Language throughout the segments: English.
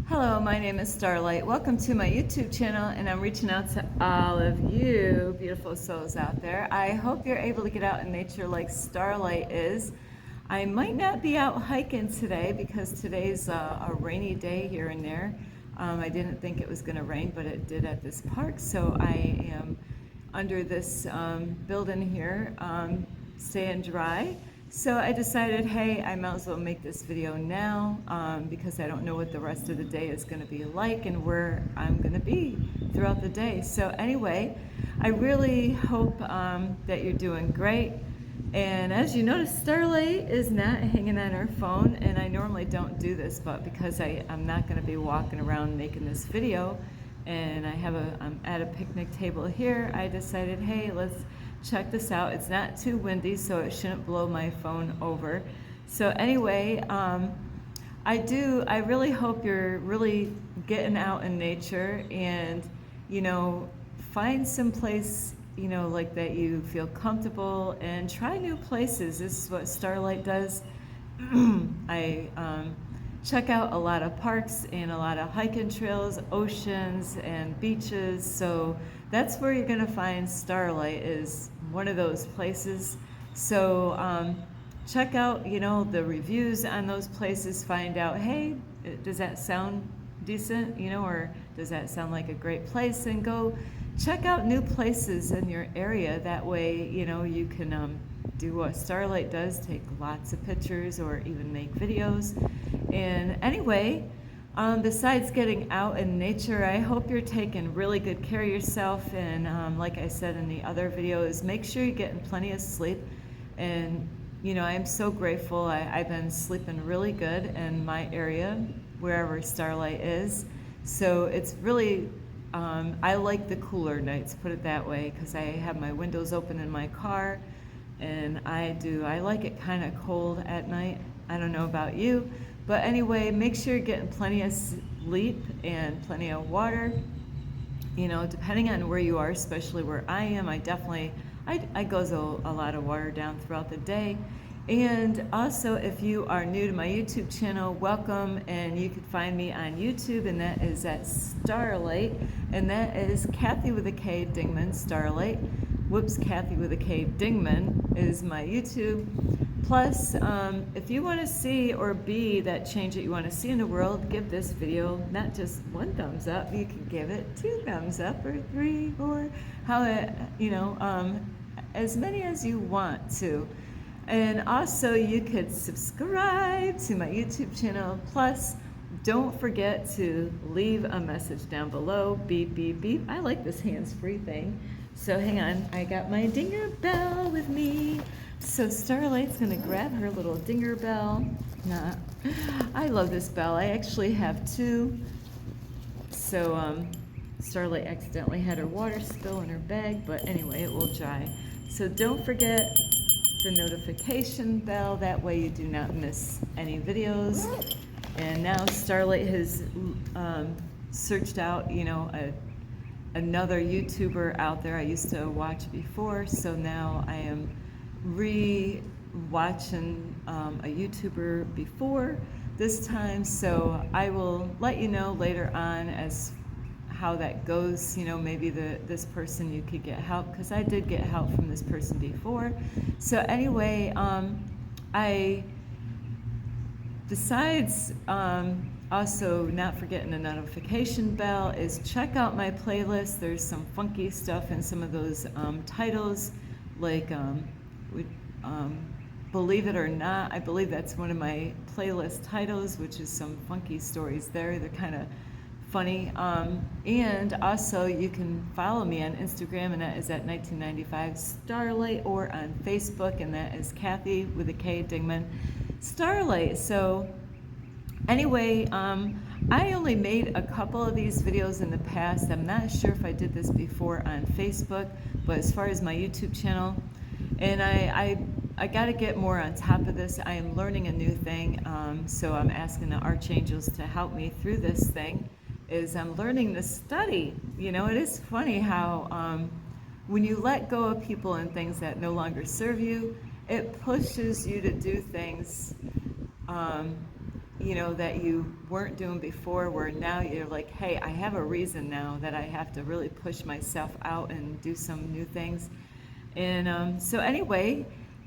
Hello, my name is Starlight. Welcome to my YouTube channel, and I'm reaching out to all of you beautiful souls out there. I hope you're able to get out in nature like Starlight is. I might not be out hiking today because today's a rainy day here and there. I didn't think it was going to rain, but it did at this park, so I am under this building here, staying dry. So I decided, hey, I might as well make this video now because I don't know what the rest of the day is going to be like and where I'm going to be throughout the day. So anyway, I really hope that you're doing great. And as you notice, Starlight is not hanging on her phone, and I normally don't do this, but because I'm not going to be walking around making this video, and I'm at a picnic table here, I decided, hey, let's check this out. It's not too windy, so it shouldn't blow my phone over. So anyway, I really hope you're really getting out in nature and, find some place, like that you feel comfortable and try new places. This is what Starlight does. I check out a lot of parks and a lot of hiking trails, oceans and beaches. So that's where you're gonna find Starlight, is one of those places. So check out, the reviews on those places. Find out, hey, does that sound decent, or does that sound like a great place? And go check out new places in your area. That way, you can do what Starlight does, take lots of pictures or even make videos. And anyway, besides getting out in nature, I hope you're taking really good care of yourself. And like I said in the other videos, make sure you're getting plenty of sleep. And I'm so grateful. I've been sleeping really good in my area, wherever Starlight is. So it's really, I like the cooler nights, put it that way, because I have my windows open in my car. And I like it kind of cold at night. I don't know about you. But anyway, make sure you're getting plenty of sleep and plenty of water. Depending on where you are, especially where I am, I go a lot of water down throughout the day. And also, if you are new to my YouTube channel, welcome. And you can find me on YouTube, and that is at Starlight. And that is Kathy with a K Dingman, Starlight. Whoops, Kathy with a K Dingman is my YouTube. Plus, if you want to see or be that change that you want to see in the world, give this video not just one thumbs up. You can give it 2 thumbs up or 3, or as many as you want to. And also, you could subscribe to my YouTube channel. Plus, don't forget to leave a message down below. Beep, beep, beep. I like this hands-free thing. So hang on, I got my dinger bell with me. So Starlight's gonna grab her little dinger bell. I love this bell. I actually have 2. So Starlight accidentally had her water spill in her bag, but anyway, it will dry. So don't forget the notification bell. That way you do not miss any videos. And now Starlight has searched out, another YouTuber out there I used to watch before. So now I am re-watching a YouTuber before this time. So I will let you know later on as how that goes. Maybe this person, you could get help, because I did get help from this person before. So anyway, besides also not forgetting the notification bell, is check out my playlist. There's some funky stuff in some of those titles, like Believe It or Not. I believe that's one of my playlist titles, which is some funky stories there. They're kind of funny. And also, you can follow me on Instagram, and that is at 1995 Starlight, or on Facebook, and that is Kathy with a K Dingman Starlight. So anyway, I only made a couple of these videos in the past. I'm not sure if I did this before on Facebook, but as far as my YouTube channel, and I got to get more on top of this. I am learning a new thing, so I'm asking the archangels to help me through this thing. I'm learning to study. It is funny how when you let go of people and things that no longer serve you, it pushes you to do things that you weren't doing before, where now you're like, hey, I have a reason now that I have to really push myself out and do some new things. And so anyway,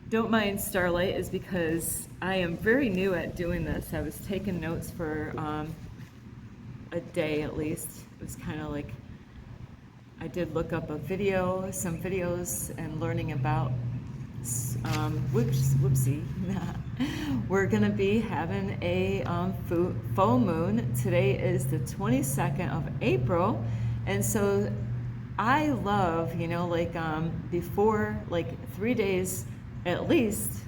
don't mind Starlight is because I am very new at doing this. I was taking notes for a day at least. It was kind of like I did look up some videos, and learning about whoopsie. We're gonna be having a full moon. Today is the 22nd of April, and so I love, before, like 3 days at least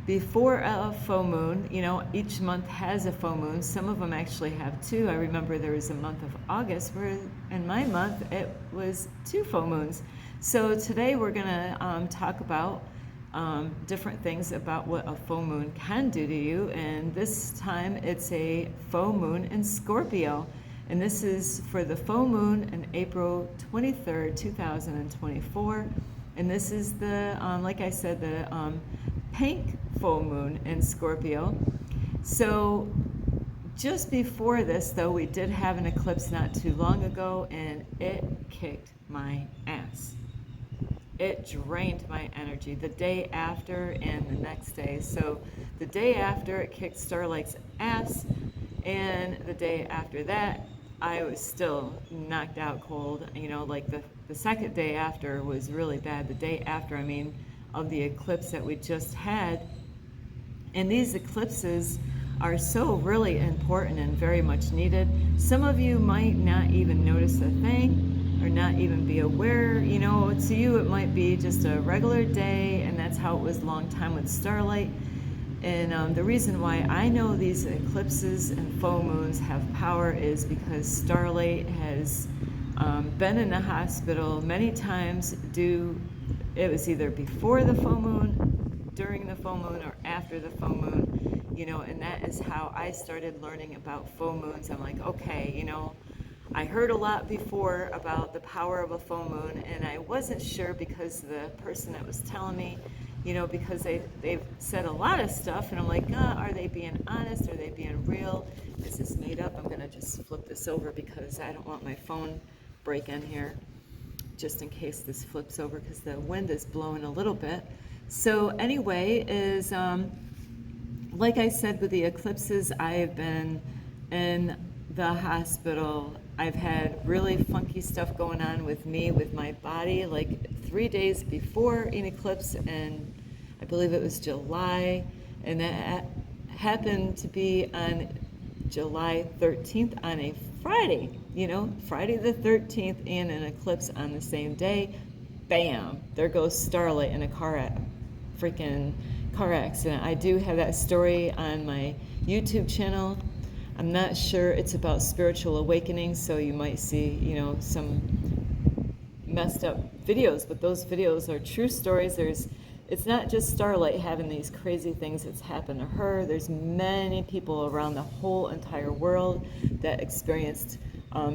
before a full moon. Each month has a full moon. Some of them actually have two. I remember there was a month of August where in my month it was 2 full moons. So today we're gonna talk about different things about what a full moon can do to you. And this time it's a full moon in Scorpio. And this is for the full moon in April 23rd, 2024. And this is the, like I said, the pink full moon in Scorpio. So just before this, though, we did have an eclipse not too long ago, and it kicked my ass. It drained my energy the day after and the next day. So the day after, it kicked Starlight's ass, and the day after that, I was still knocked out cold. Like the second day after was really bad. The day after, of the eclipse that we just had. And these eclipses are so really important and very much needed. Some of you might not even notice a thing or not even be aware. To you it might be just a regular day, and that's how it was a long time with Starlight. And the reason why I know these eclipses and full moons have power is because Starlight has been in the hospital many times. It was either before the full moon, during the full moon, or after the full moon, and that is how I started learning about full moons. I'm like, okay, I heard a lot before about the power of a full moon, and I wasn't sure because the person that was telling me, because they've said a lot of stuff, and I'm like, are they being honest? Are they being real? Is this made up? I'm gonna just flip this over because I don't want my phone breaking here, just in case this flips over, because the wind is blowing a little bit. So anyway, like I said, with the eclipses, I have been in the hospital. I've had really funky stuff going on with me, with my body, like 3 days before an eclipse, and I believe it was July, and that happened to be on July 13th on a Friday, Friday the 13th, and an eclipse on the same day. Bam, there goes Starlight in a freaking car accident. I do have that story on my YouTube channel. I'm not sure. It's about spiritual awakening, so you might see, some messed up videos, but those videos are true stories. It's not just Starlight having these crazy things that's happened to her. There's many people around the whole entire world that experienced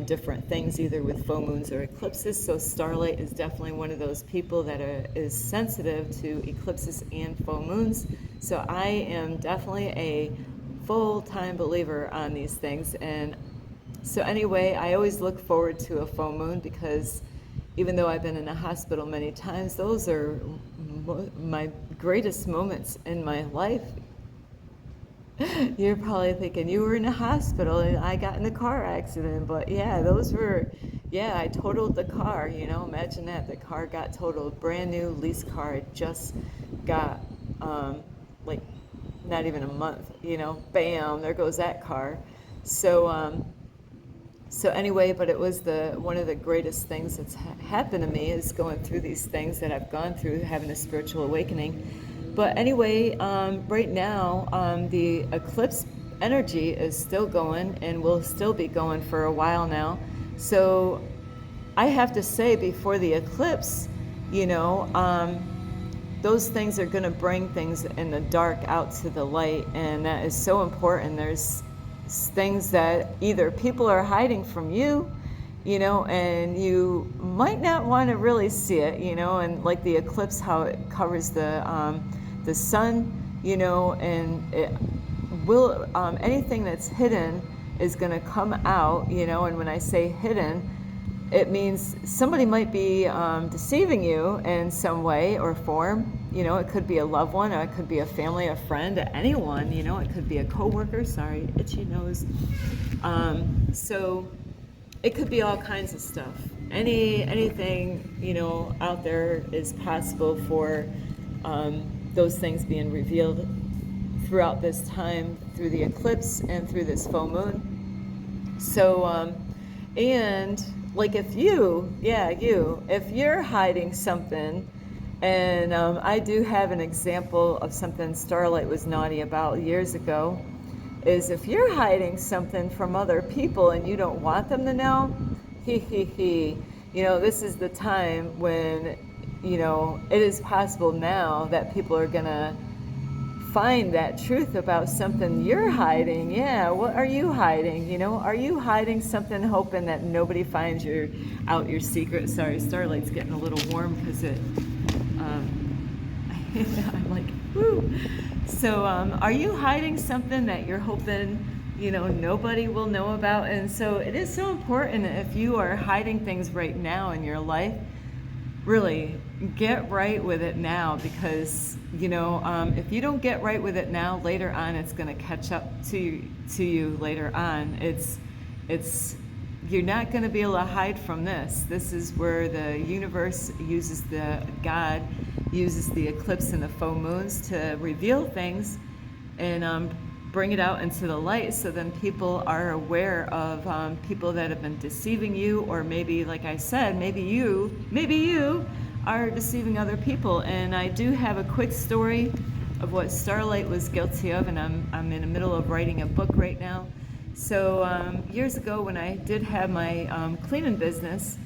different things, either with full moons or eclipses. So Starlight is definitely one of those people that is sensitive to eclipses and full moons. So I am definitely a full-time believer on these things. And so anyway, I always look forward to a full moon because even though I've been in the hospital many times, those are my greatest moments in my life. You're probably thinking you were in a hospital and I got in a car accident, but yeah, I totaled the car, imagine that. The car got totaled, brand new lease car. It just got, like not even a month, bam, there goes that car. So anyway, but it was one of the greatest things that's happened to me is going through these things that I've gone through, having a spiritual awakening. But anyway, right now, the eclipse energy is still going and will still be going for a while now. So I have to say, before the eclipse, those things are going to bring things in the dark out to the light, and that is so important. There's things that either people are hiding from you, and you might not want to really see it, and like the eclipse, how it covers the sun, and it anything that's hidden is going to come out, and when I say hidden, it means somebody might be deceiving you in some way or form. It could be a loved one, or it could be a family, a friend, anyone. It could be a coworker. Sorry, itchy nose. So it could be all kinds of stuff. Anything out there is possible for those things being revealed throughout this time, through the eclipse and through this full moon. So and like if you're hiding something, and I do have an example of something Starlight was naughty about years ago, is if you're hiding something from other people and you don't want them to know, this is the time when, it is possible now that people are gonna find that truth about something you're hiding. Yeah, what are you hiding? Are you hiding something hoping that nobody finds your secret? Sorry, Starlight's getting a little warm because I'm like, woo. So are you hiding something that you're hoping, nobody will know about? And so it is so important, if you are hiding things right now in your life, really get right with it now, because if you don't get right with it now, later on it's going to catch up to you later on. You're not going to be able to hide from this. This is where the universe God uses the eclipse and the full moons to reveal things and bring it out into the light, so then people are aware of people that have been deceiving you, or maybe, like I said, maybe you are deceiving other people. And I do have a quick story of what Starlight was guilty of, and I'm in the middle of writing a book right now. So years ago, when I did have my cleaning business,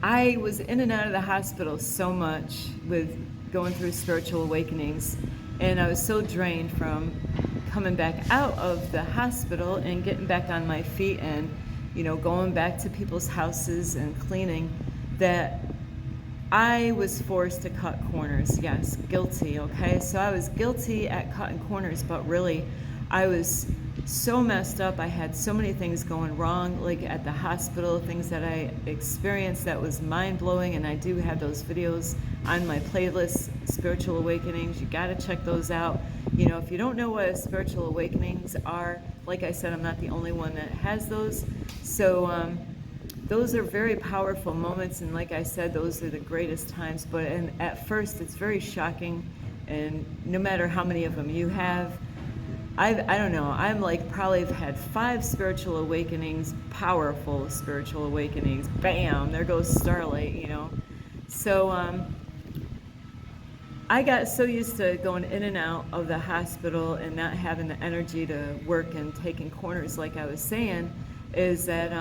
I was in and out of the hospital so much with going through spiritual awakenings, and I was so drained from coming back out of the hospital and getting back on my feet and going back to people's houses and cleaning, that I was forced to cut corners. Yes, guilty, okay? So I was guilty at cutting corners, but really I was so messed up. I had so many things going wrong, like at the hospital, things that I experienced that was mind-blowing, and I do have those videos on my playlist, Spiritual Awakenings. You got to check those out. If you don't know what spiritual awakenings are, like I said, I'm not the only one that has those. So those are very powerful moments, and like I said, those are the greatest times. But at first, it's very shocking, and no matter how many of them you have, I don't know, I'm like probably have had 5 spiritual awakenings, powerful spiritual awakenings. Bam, there goes Starlight, So I got so used to going in and out of the hospital and not having the energy to work and taking corners, like I was saying, is that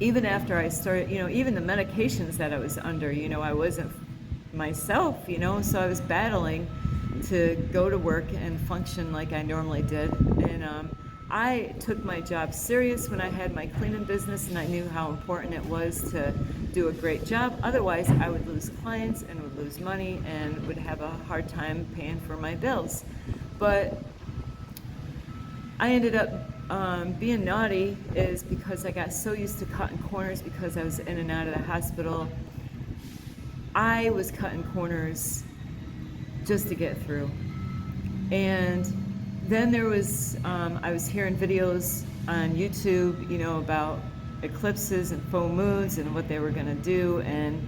even after I started, even the medications that I was under, I wasn't myself, so I was battling to go to work and function like I normally did. And I took my job serious when I had my cleaning business, and I knew how important it was to do a great job. Otherwise, I would lose clients and would lose money and would have a hard time paying for my bills. But I ended up being naughty, is because I got so used to cutting corners because I was in and out of the hospital. I was cutting corners just to get through. And then there was, I was hearing videos on YouTube, about eclipses and full moons and what they were going to do. And,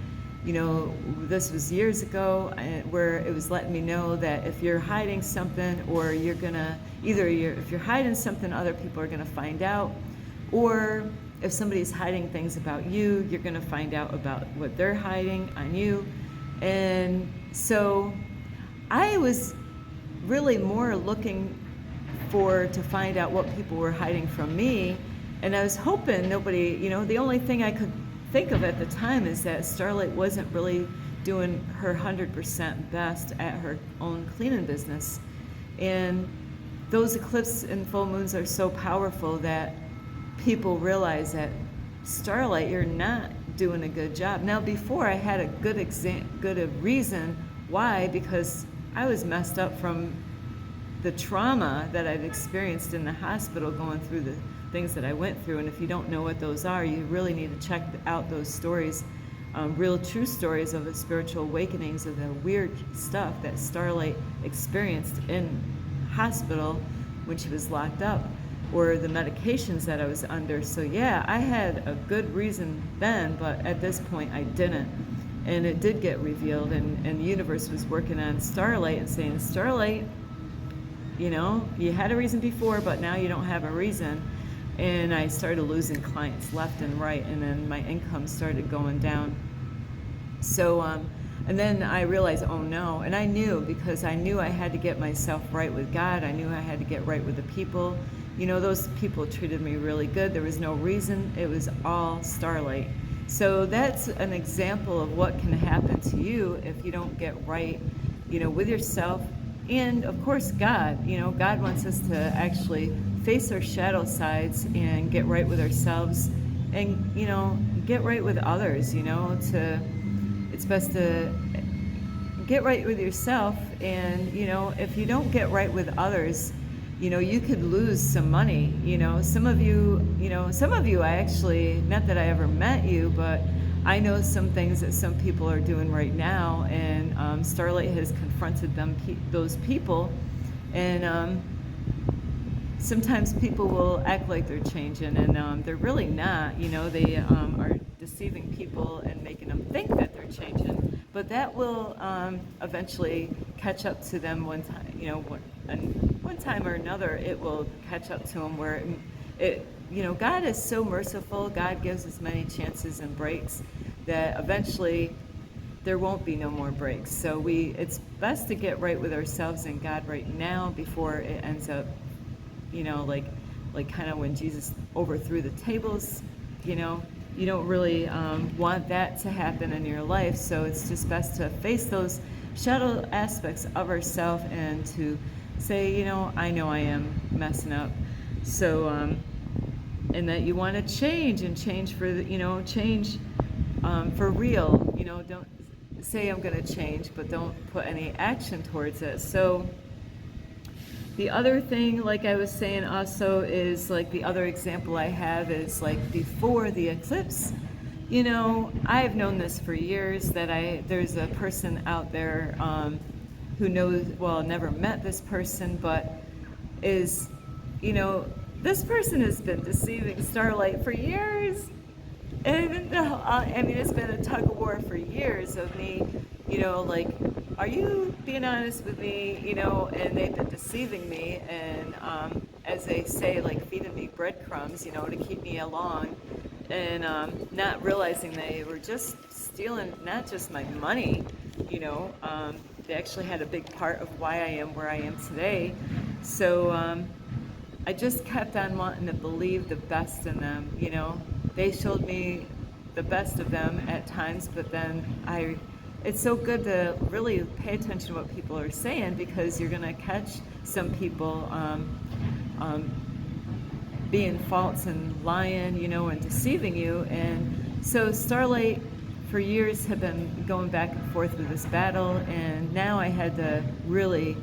this was years ago, where it was letting me know that if you're hiding something, or you're going to, if you're hiding something, other people are going to find out, or if somebody's hiding things about you, you're going to find out about what they're hiding on you. And so I was really more looking to find out what people were hiding from me, and I was hoping nobody, the only thing I could think of at the time is that Starlight wasn't really doing her 100% best at her own cleaning business. And those eclipses and full moons are so powerful that people realize that, Starlight, you're not doing a good job. Now, before, I had a good reason why, because I was messed up from the trauma that I've experienced in the hospital, going through the things that I went through. And if you don't know what those are, you really need to check out those stories, real true stories of the spiritual awakenings, of the weird stuff that Starlight experienced in hospital when she was locked up, or the medications that I was under. So yeah, I had a good reason then, but at this point I didn't. And it did get revealed, and the universe was working on Starlight and saying, Starlight, you know, you had a reason before, but now you don't have a reason. And I started losing clients left and right, and then my income started going down. So, and then I realized, oh no, and I knew, because I knew I had to get myself right with God. I knew I had to get right with the people. You know, those people treated me really good. There was no reason. It was all Starlight. So that's an example of what can happen to you if you don't get right, you know, with yourself. And of course, God, you know, God wants us to actually face our shadow sides and get right with ourselves, and, you know, get right with others. You know, it's best to get right with yourself. And, you know, if you don't get right with others, you know, you could lose some money. You know, some of you, I actually, not that I ever met you, but I know some things that some people are doing right now, and Starlight has confronted those people, and sometimes people will act like they're changing, and they're really not. You know, they are deceiving people and making them think that they're changing, but that will eventually catch up to them one time. You know, one time or another, it will catch up to them where it, you know, God is so merciful. God gives us many chances and breaks that eventually there won't be no more breaks. So it's best to get right with ourselves and God right now before it ends up, you know, like kind of when Jesus overthrew the tables. You know, you don't really want that to happen in your life. So it's just best to face those shadow aspects of ourselves and to say, you know I am messing up. So, and that you want to change for the, change for real. You know, don't say I'm going to change, but don't put any action towards it. So the other thing, like I was saying also, is like the other example I have is like before the eclipse. You know, I've known this for years, that there's a person out there who knows, well, never met this person, but is, you know, this person has been deceiving Starlight for years. And I mean, it's been a tug of war for years of me, you know, like, are you being honest with me? You know, and they've been deceiving me, and as they say, like feeding me breadcrumbs, you know, to keep me along, and not realizing they were just stealing not just my money, you know, they actually had a big part of why I am where I am today. So I just kept on wanting to believe the best in them, you know. They showed me the best of them at times, but then it's so good to really pay attention to what people are saying, because you're going to catch some people being false and lying, you know, and deceiving you. And so Starlight for years had been going back and forth with this battle, and now I had to really,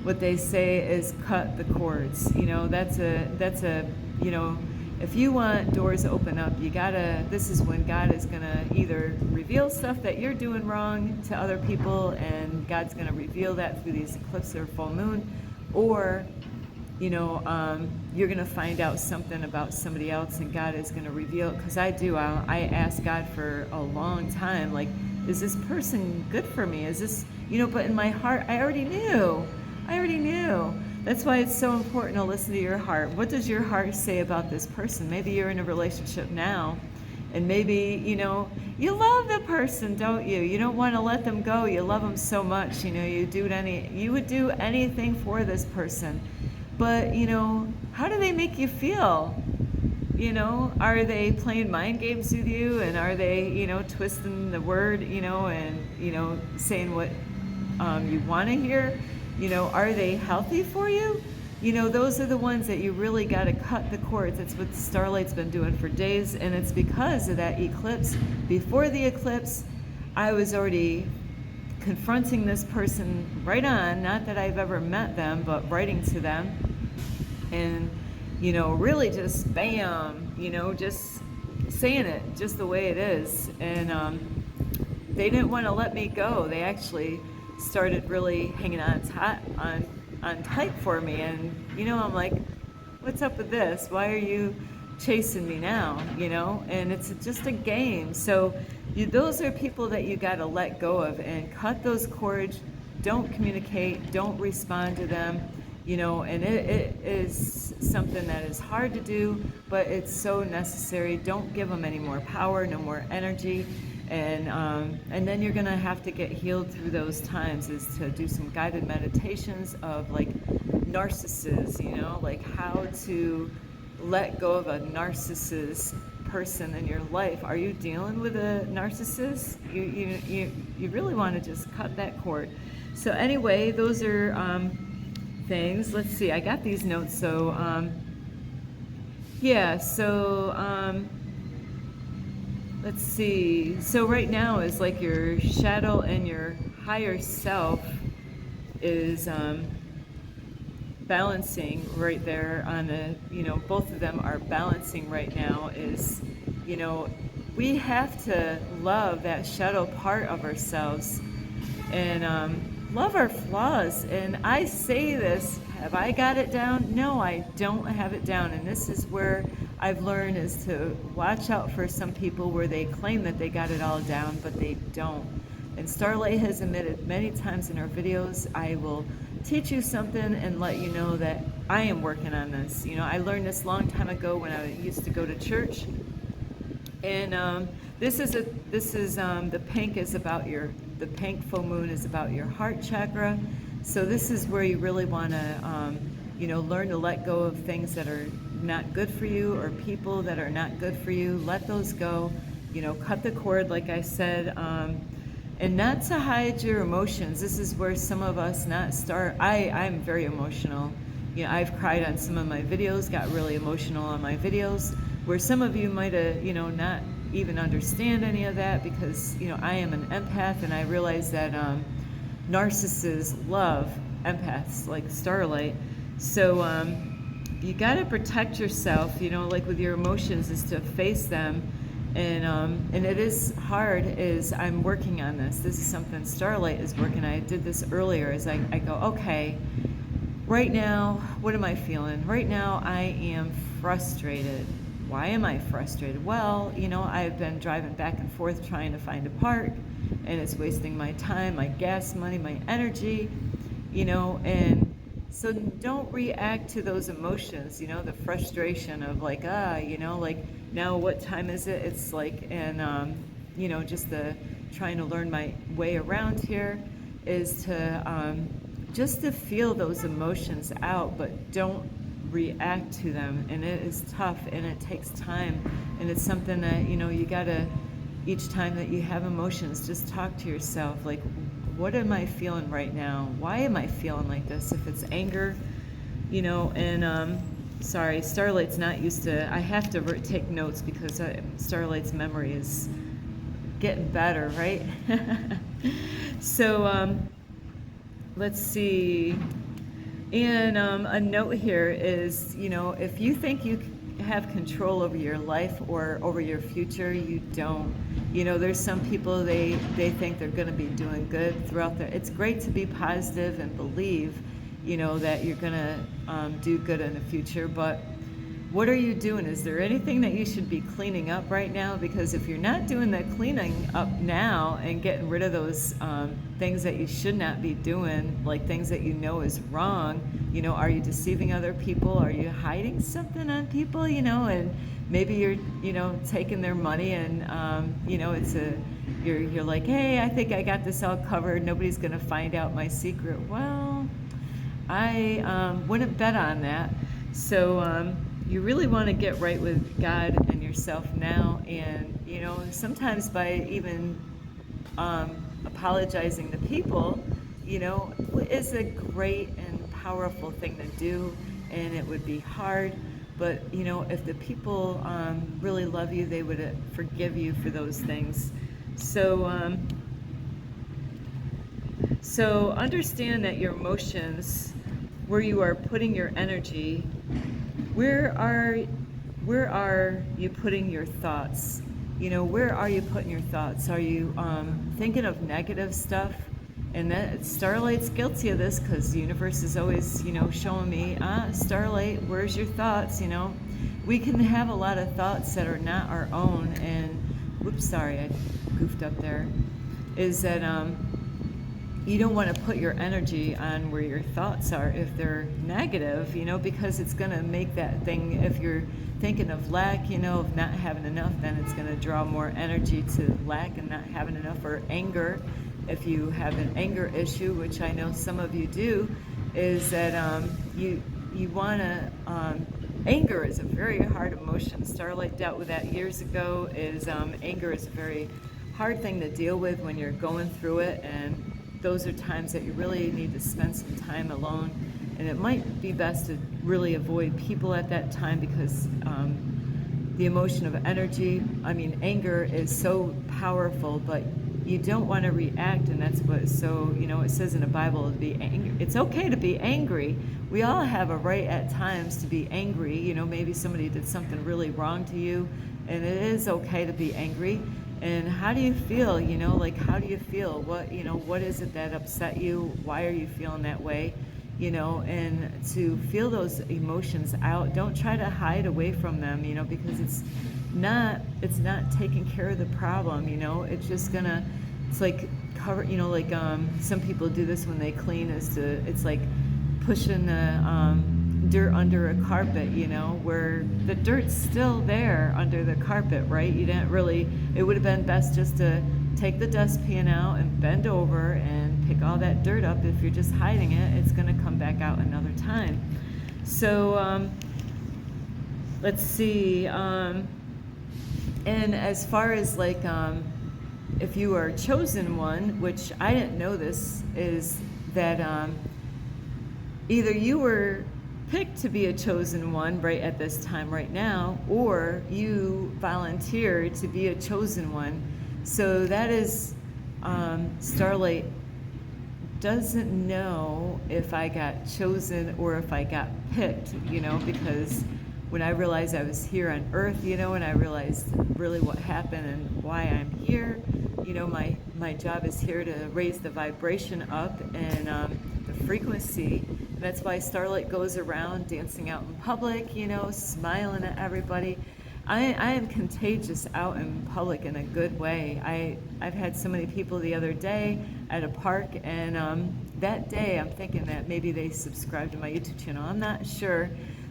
what they say is cut the cords. You know, that's a you know, if you want doors to open up, this is when God is gonna either reveal stuff that you're doing wrong to other people, and God's gonna reveal that through these eclipses or full moon, or, you know, you're gonna find out something about somebody else, and God is gonna reveal it. Because I asked God for a long time, like, is this person good for me? Is this, you know, but in my heart, I already knew. That's why it's so important to listen to your heart. What does your heart say about this person? Maybe you're in a relationship now, and maybe, you know, you love the person, don't you? You don't want to let them go. You love them so much, you know, you would do anything for this person. But, you know, how do they make you feel? You know, are they playing mind games with you, and are they, you know, twisting the word, you know, and, you know, saying what you want to hear? You know, are they healthy for you? You know, those are the ones that you really got to cut the cords. That's what Starlight's been doing for days, and it's because of that eclipse. Before the eclipse, I was already confronting this person right on, not that I've ever met them, but writing to them, and really just bam, just saying it just the way it is. And they didn't want to let me go. They actually started really hanging on tight for me. And I'm like, what's up with this? Why are you chasing me now? And it's just a game. So those are people that you got to let go of and cut those cords. Don't communicate, don't respond to them. And it is something that is hard to do, but it's so necessary. Don't give them any more power, no more energy. And then you're gonna have to get healed through those times, is to do some guided meditations of like narcissists, like how to let go of a narcissist person in your life. Are you dealing with a narcissist? You really want to just cut that cord. So anyway, those are things. Let's see, I got these notes. So let's see. So right now is like your shadow and your higher self is balancing right there on a, both of them are balancing right now. Is, we have to love that shadow part of ourselves and love our flaws. And I say this, have I got it down? No, I don't have it down. And this is where I've learned, is to watch out for some people where they claim that they got it all down, but they don't. And Starlight has admitted many times in her videos, I will teach you something and let you know that I am working on this. I learned this long time ago when I used to go to church. And this is the pink is about the pink full moon is about your heart chakra. So this is where you really want to, learn to let go of things that are not good for you, or people that are not good for you. Let those go. Cut the cord, like I said, and not to hide your emotions. This is where some of us I'm very emotional. I've cried on some of my videos, got really emotional on my videos, where some of you might have, not even understand any of that, because, I am an empath, and I realize that narcissists love empaths like Starlight. So you got to protect yourself, like with your emotions, is to face them. And it is hard. I'm working on this. This is something Starlight is working on. I did this earlier. I go, okay, right now, what am I feeling? Right now, I am frustrated. Why am I frustrated? Well, I've been driving back and forth trying to find a park, and it's wasting my time, my gas money, my energy, and so don't react to those emotions, the frustration of like, like, now what time is it? It's like, and, just trying to learn my way around here is to, just to feel those emotions out, but don't react to them. And it is tough, and it takes time, and it's something that, you gotta, each time that you have emotions, just talk to yourself, like, what am I feeling right now? Why am I feeling like this? If it's anger, and sorry, Starlight's not used to, I have to take notes because Starlight's memory is getting better, right? So let's see. And a note here is, if you think you have control over your life or over your future, you don't. There's some people, they think they're going to be doing good throughout it's great to be positive and believe, that you're going to do good in the future, but what are you doing? Is there anything that you should be cleaning up right now? Because if you're not doing that cleaning up now and getting rid of those things that you should not be doing, like things that is wrong, are you deceiving other people? Are you hiding something on people? And maybe you're, taking their money, and you're like, hey, I think I got this all covered. Nobody's gonna find out my secret. Well, I wouldn't bet on that. So you really want to get right with God and yourself now, and sometimes by even apologizing to people, is a great and powerful thing to do, and it would be hard, but if the people really love you, they would forgive you for those things. So So understand that your emotions, where you are putting your energy, where are you putting your thoughts? You know, where are you putting your thoughts? Are you thinking of negative stuff? And that Starlight's guilty of this, because the universe is always, you know, showing me, Starlight, where's your thoughts? You know, we can have a lot of thoughts that are not our own. And whoops, sorry, I goofed up there. Is that you don't want to put your energy on where your thoughts are if they're negative, you know, because it's going to make that thing, if you're thinking of lack, you know, of not having enough, then it's going to draw more energy to lack and not having enough. Or anger, if you have an anger issue, which I know some of you do, is that you want to, anger is a very hard emotion. Starlight dealt with that years ago. Is anger is a very hard thing to deal with when you're going through it, and those are times that you really need to spend some time alone. And it might be best to really avoid people at that time, because the emotion of energy, I mean, anger is so powerful, but you don't want to react. And that's what, so, you know, it says in the Bible to be angry. It's okay to be angry. We all have a right at times to be angry. You know, maybe somebody did something really wrong to you, and it is okay to be angry. And how do you feel? You know, like, how do you feel? What, you know, what is it that upset you? Why are you feeling that way? You know, and to feel those emotions out. Don't try to hide away from them, you know, because it's not taking care of the problem, you know. It's just gonna, it's like cover, you know, like some people do this when they clean, is to, it's like pushing the dirt under a carpet, you know, where the dirt's still there under the carpet, right? You didn't really, it would have been best just to take the dustpan out and bend over and pick all that dirt up. If you're just hiding it, it's going to come back out another time. So let's see, and as far as like if you are chosen one, which I didn't know this, is that either you were picked to be a chosen one right at this time right now, or you volunteered to be a chosen one. So that is, Starlight doesn't know if I got chosen or if I got picked, you know, because when I realized I was here on Earth, you know, and I realized really what happened and why I'm here, you know, my job is here to raise the vibration up and the frequency. And that's why Starlight goes around dancing out in public, you know, smiling at everybody. I am contagious out in public in a good way. I've had so many people the other day at a park, and that day I'm thinking that maybe they subscribed to my YouTube channel. I'm not sure,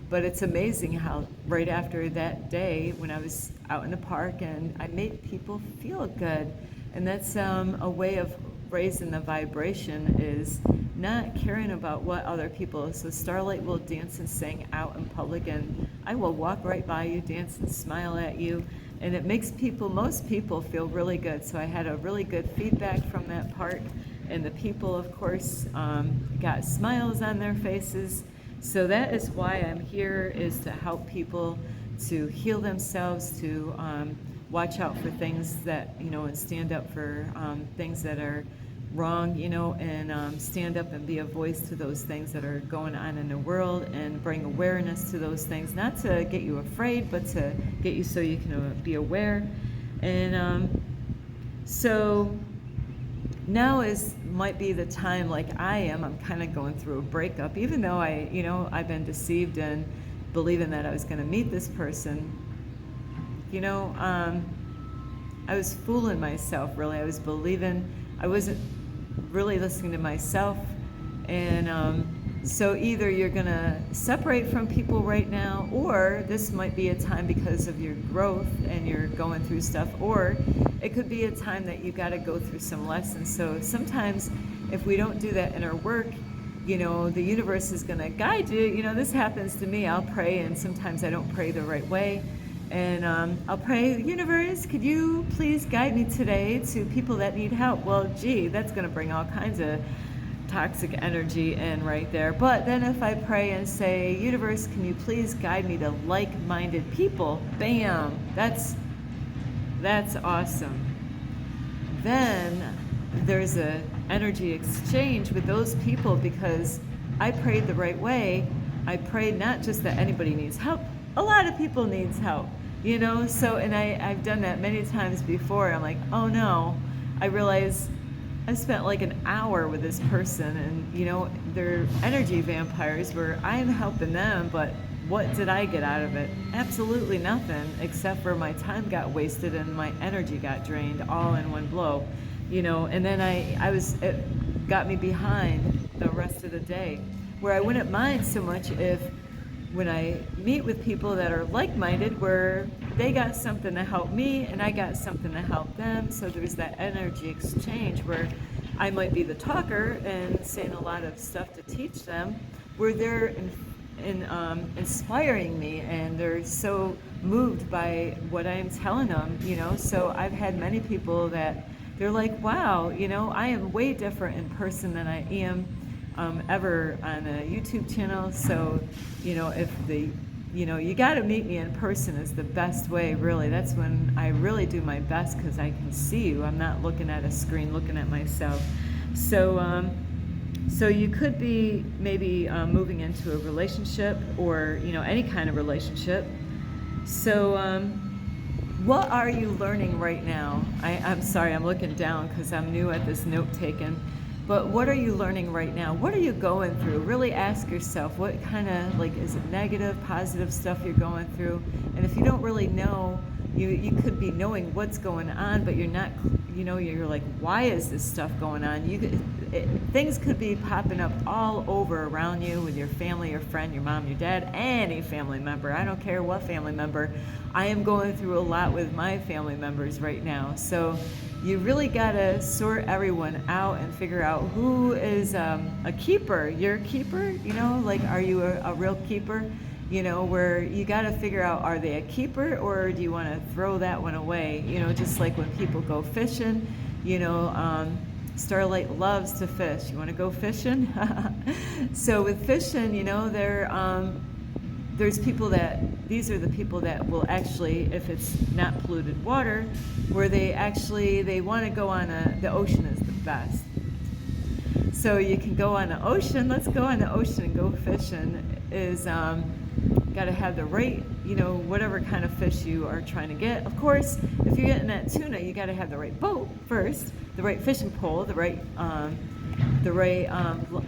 but it's amazing how right after that day when I was out in the park, and I made people feel good. And that's a way of raising the vibration, is not caring about what other people. So Starlight will dance and sing out in public, and I will walk right by you, dance and smile at you, and it makes people, most people, feel really good. So I had a really good feedback from that part, and the people, of course, got smiles on their faces. So that is why I'm here, is to help people to heal themselves, to watch out for things that, you know, and stand up for things that are wrong, you know, and stand up and be a voice to those things that are going on in the world, and bring awareness to those things, not to get you afraid, but to get you so you can be aware. And so now might be the time, like I'm kind of going through a breakup, even though I've been deceived and believing that I was going to meet this person. You know, I was fooling myself, really. I was believing, I wasn't really listening to myself. And so either you're going to separate from people right now, or this might be a time because of your growth and you're going through stuff, or it could be a time that you got to go through some lessons. So sometimes if we don't do that in our work, you know, the universe is going to guide you. You know, this happens to me. I'll pray, and sometimes I don't pray the right way. And I'll pray, universe, could you please guide me today to people that need help? Well, gee, that's going to bring all kinds of toxic energy in right there. But then if I pray and say, universe, can you please guide me to like-minded people? Bam! That's awesome. Then there's a energy exchange with those people because I prayed the right way. I prayed not just that anybody needs help. A lot of people needs help, you know? So, and I've done that many times before. I'm like, oh no. I realize I spent like an hour with this person and, you know, they're energy vampires where I'm helping them, but what did I get out of it? Absolutely nothing, except for my time got wasted and my energy got drained all in one blow, you know. And then it got me behind the rest of the day, where I wouldn't mind so much if when I meet with people that are like-minded, where they got something to help me and I got something to help them. So there's that energy exchange where I might be the talker and saying a lot of stuff to teach them, where they're inspiring me and they're so moved by what I'm telling them, you know. So I've had many people that they're like, wow, you know, I am way different in person than I am ever on a YouTube channel. So, you know, you got to meet me in person is the best way, really. That's when I really do my best because I can see you. I'm not looking at a screen, looking at myself. So, so you could be maybe moving into a relationship or, you know, any kind of relationship. So, what are you learning right now? I'm sorry, I'm looking down because I'm new at this note taking. But what are you learning right now? What are you going through? Really ask yourself, what kind of, like, is it negative, positive stuff you're going through? And if you don't really know, you could be knowing what's going on, but you're not, you know, you're like, why is this stuff going on? Things could be popping up all over around you with your family, your friend, your mom, your dad, any family member. I don't care what family member. I am going through a lot with my family members right now. So you really got to sort everyone out and figure out who is a keeper. You're a keeper, you know, like, are you a real keeper? You know, where you got to figure out, are they a keeper or do you want to throw that one away? You know, just like when people go fishing, you know, Starlight loves to fish. You want to go fishing? So with fishing, you know, there's people these are the people that will actually, if it's not polluted water, where they want to go on the ocean is the best. So you can go on the ocean. Let's go on the ocean and go fishing. Is got to have the right, you know, whatever kind of fish you are trying to get. Of course, if you're getting that tuna, you got to have the right boat first, the right fishing pole, the right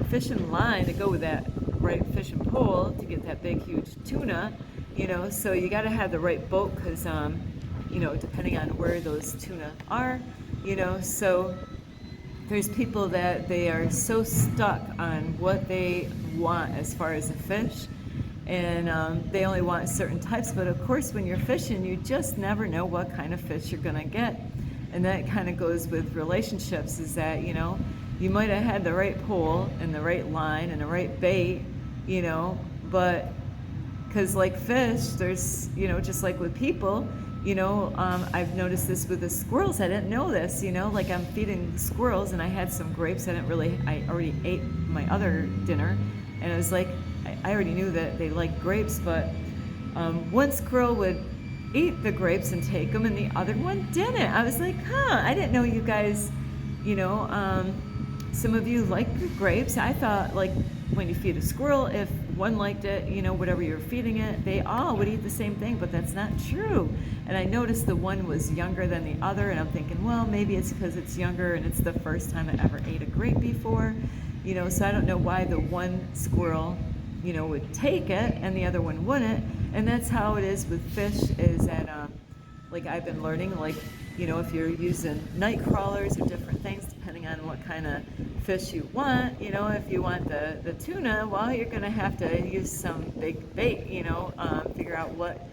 fishing line to go with that right fishing pole to get that big, huge tuna, you know. So you got to have the right boat because, you know, depending on where those tuna are, you know. So there's people that they are so stuck on what they want as far as a fish, and they only want certain types. But of course, when you're fishing, you just never know what kind of fish you're going to get. And that kind of goes with relationships, is that, you know, you might have had the right pole and the right line and the right bait, you know, but because like fish, there's, you know, just like with people, you know, I've noticed this with the squirrels. I didn't know this, you know, like I'm feeding the squirrels and I had some grapes. I already ate my other dinner, and I was like, I already knew that they like grapes, but one squirrel would eat the grapes and take them and the other one didn't. I was like, I didn't know you guys, you know, some of you like the grapes. I thought, like, when you feed a squirrel, if one liked it, you know, whatever you're feeding it, they all would eat the same thing, but that's not true. And I noticed the one was younger than the other, and I'm thinking, well, maybe it's because it's younger and it's the first time it ever ate a grape before, you know. So I don't know why the one squirrel, you know, would take it and the other one wouldn't. And that's how it is with fish, is that like I've been learning, like, you know, if you're using night crawlers or different things, depending on what kind of fish you want, you know, if you want the tuna, well, you're going to have to use some big bait, you know, figure out what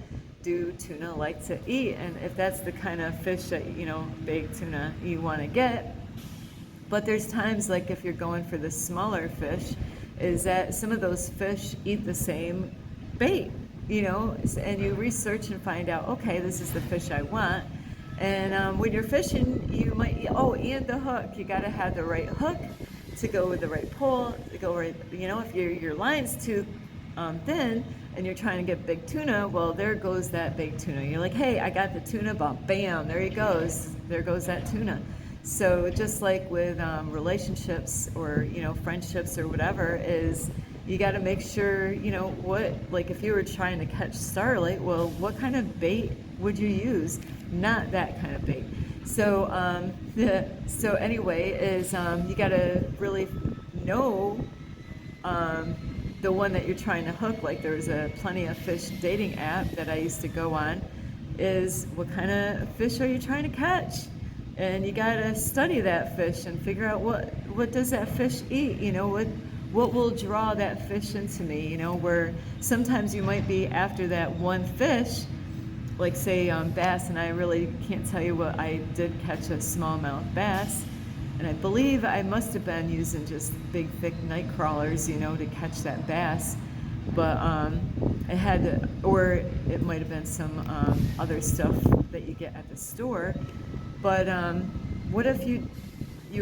do tuna like to eat, and if that's the kind of fish that, you know, big tuna you want to get. But there's times, like if you're going for the smaller fish, is that some of those fish eat the same bait, you know, and you research and find out, okay, this is the fish I want. And when you're fishing, you might, and the hook, you got to have the right hook to go with the right pole, to go right, you know, if your line's too thin and you're trying to get big tuna, well, there goes that big tuna. You're like, hey, I got the tuna, bump, bam, there he goes. There goes that tuna. So just like with relationships or, friendships or whatever, is you got to make sure, like if you were trying to catch starlight, well, what kind of bait would you use? Not that kind of bait. So, so anyway, is you got to really know the one that you're trying to hook. Like there's a Plenty of Fish dating app that I used to go on. Is what kind of fish are you trying to catch? And you got to study that fish and figure out what does that fish eat. What will draw that fish into me. Where sometimes you might be after that one fish, like say bass, and I really can't tell you what. I did catch a smallmouth bass, and I believe I must have been using just big thick night crawlers, to catch that bass. But I had to, or it might have been some other stuff that you get at the store. But what if you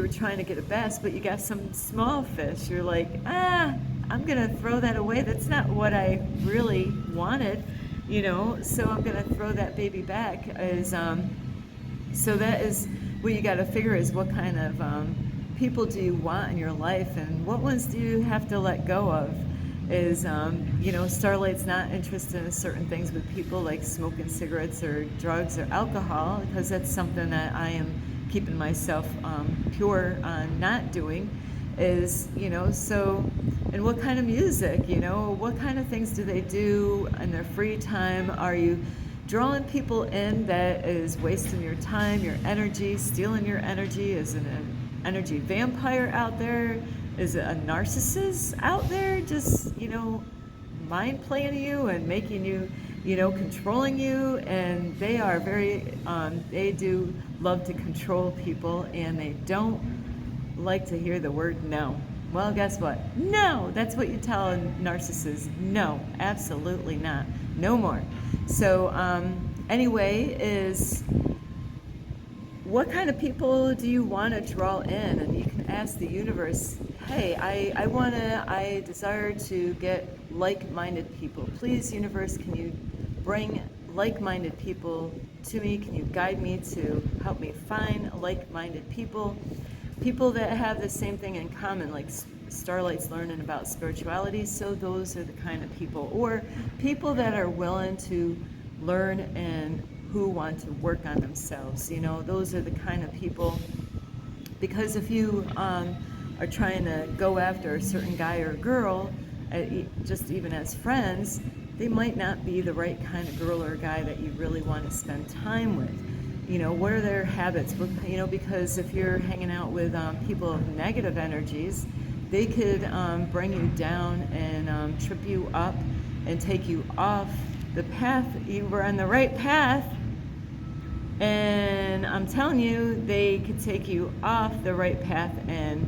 were trying to get a bass, but you got some small fish? You're like, I'm gonna throw that away. That's not what I really wanted, So I'm gonna throw that baby back. So that is what you got to figure, is what kind of people do you want in your life, and what ones do you have to let go of. Is Starlight's not interested in certain things with people, like smoking cigarettes or drugs or alcohol, because that's something that I am keeping myself pure on not doing. Is so, and what kind of music, what kind of things do they do in their free time? Are you drawing people in that is wasting your time, your energy, stealing your energy? Is it an energy vampire out there? Is it a narcissist out there just, mind playing you and making you, controlling you? And they are very, they do love to control people, and they don't like to hear the word no. Well, guess what? No, that's what you tell a narcissist. No, absolutely not. No more. So anyway, is what kind of people do you want to draw in? And you can ask the universe, hey, I desire to get like-minded people. Please, universe, can you bring like-minded people to me? Can you guide me to help me find like-minded people? People that have the same thing in common, like Starlight's learning about spirituality, so those are the kind of people. Or people that are willing to learn and who want to work on themselves. Those are the kind of people. Because if you are trying to go after a certain guy or girl, just even as friends, they might not be the right kind of girl or guy that you really want to spend time with. What are their habits? Because if you're hanging out with people of negative energies, they could bring you down and trip you up and take you off the path. You were on the right path, and I'm telling you, they could take you off the right path and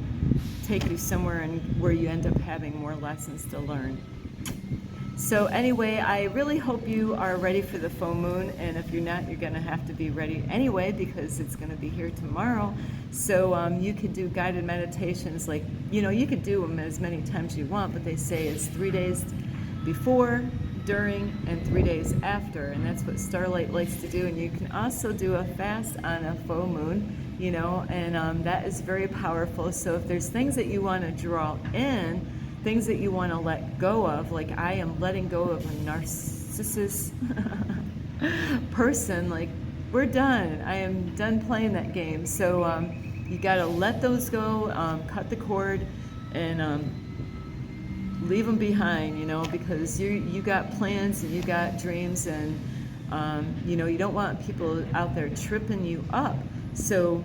take you somewhere where you end up having more lessons to learn. So anyway, I really hope you are ready for the full moon, and if you're not, you're going to have to be ready anyway, because it's going to be here tomorrow. So you could do guided meditations, like, you could do them as many times you want, but they say it's 3 days before, during, and 3 days after, and that's what Starlight likes to do. And you can also do a fast on a full moon, and that is very powerful. So if there's things that you want to draw in, things that you want to let go of, like I am letting go of a narcissist person, like we're done. I am done playing that game. So you got to let those go, cut the cord, and leave them behind, because you got plans and you got dreams, and you don't want people out there tripping you up. So,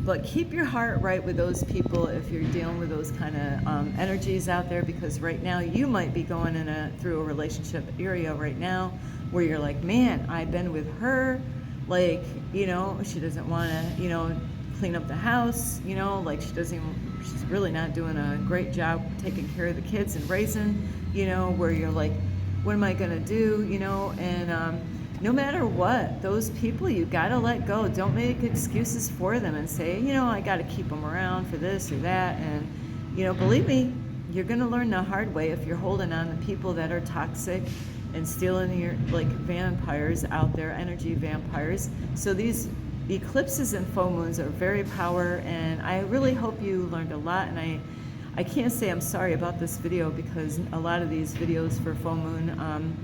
but keep your heart right with those people if you're dealing with those kind of energies out there, because right now you might be going through a relationship area right now where you're like, man, I've been with her, like, she doesn't want to, clean up the house, like she's really not doing a great job taking care of the kids and raising, where you're like, what am I going to do, and no matter what, those people, you got to let go. Don't make excuses for them and say, I got to keep them around for this or that. And, believe me, you're going to learn the hard way if you're holding on to people that are toxic and stealing your, like vampires out there, energy vampires. So these eclipses and full moons are very powerful, and I really hope you learned a lot. And I can't say I'm sorry about this video, because a lot of these videos for full moon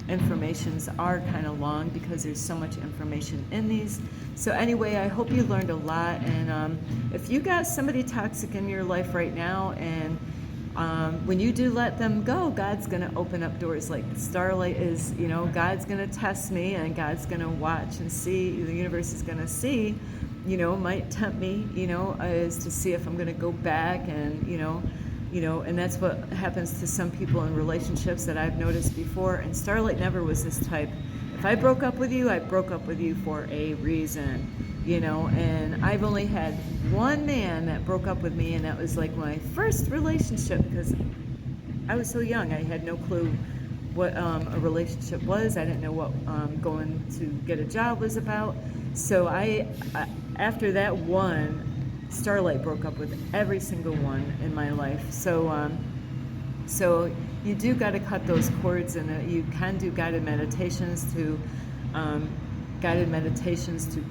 informations are kind of long, because there's so much information in these. So anyway, I hope you learned a lot. And if you got somebody toxic in your life right now, and when you do let them go, God's going to open up doors. Like Starlight is, you know, God's going to test me, and God's going to watch and see. The universe is going to see, you know, might tempt me, you know, is to see if I'm going to go back. And, you know, and that's what happens to some people in relationships that I've noticed before. And Starlight never was this type. If I broke up with you, I broke up with you for a reason, you know. And I've only had one man that broke up with me, and that was like my first relationship, because I was so young. I had no clue what a relationship was. I didn't know what going to get a job was about. So after that one, Starlight broke up with every single one in my life. So so you do got to cut those cords, and you can do guided meditations to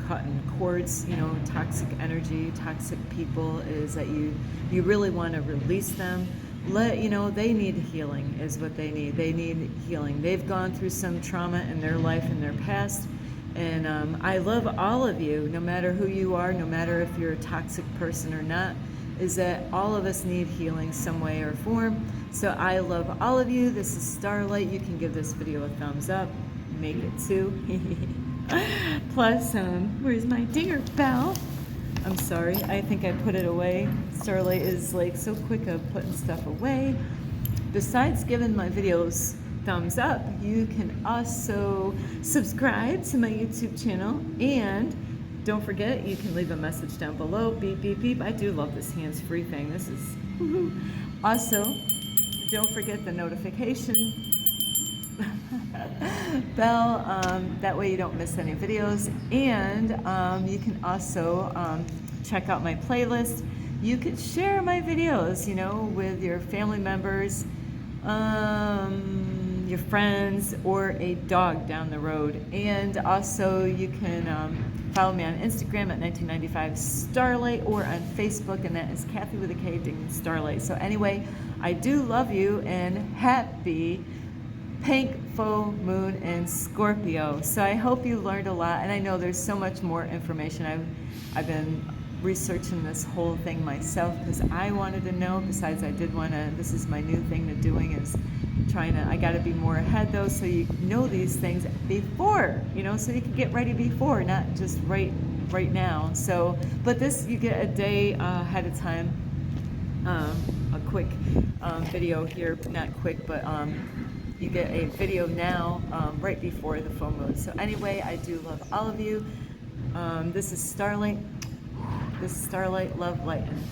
cutting cords, you know, toxic energy, toxic people, is that you really want to release them. You know, they need healing, is what they need. They need healing. They've gone through some trauma in their life, in their past. And I love all of you, no matter who you are, no matter if you're a toxic person or not, is that all of us need healing some way or form. So I love all of you. This is Starlight. You can give this video a thumbs up. Make it too. Plus, where's my dinger bell? I'm sorry. I think I put it away. Starlight is like so quick of putting stuff away. Besides giving my videos thumbs up, you can also subscribe to my YouTube channel, and don't forget, you can leave a message down below. Beep, beep, beep. I do love this hands-free thing. This is woo-hoo. Also, don't forget the notification bell. That way you don't miss any videos. And you can also check out my playlist. You could share my videos, you know, with your family members, your friends, or a dog down the road. And also you can follow me on Instagram at 1995 Starlight, or on Facebook, and that is Kathy with a K, Ding Starlight. So anyway, I do love you, and happy pink full moon in Scorpio. So I hope you learned a lot, and I know there's so much more information. I've been researching this whole thing myself, because I wanted to know. Besides, I did want to, this is my new thing to doing, is I got to be more ahead though, so you know these things before, you know, so you can get ready before, not just right now. So, but this, you get a day ahead of time, a quick video here, not quick, but you get a video now right before the full moon. So anyway, I do love all of you. This is Starlight. This is Starlight, love, light, and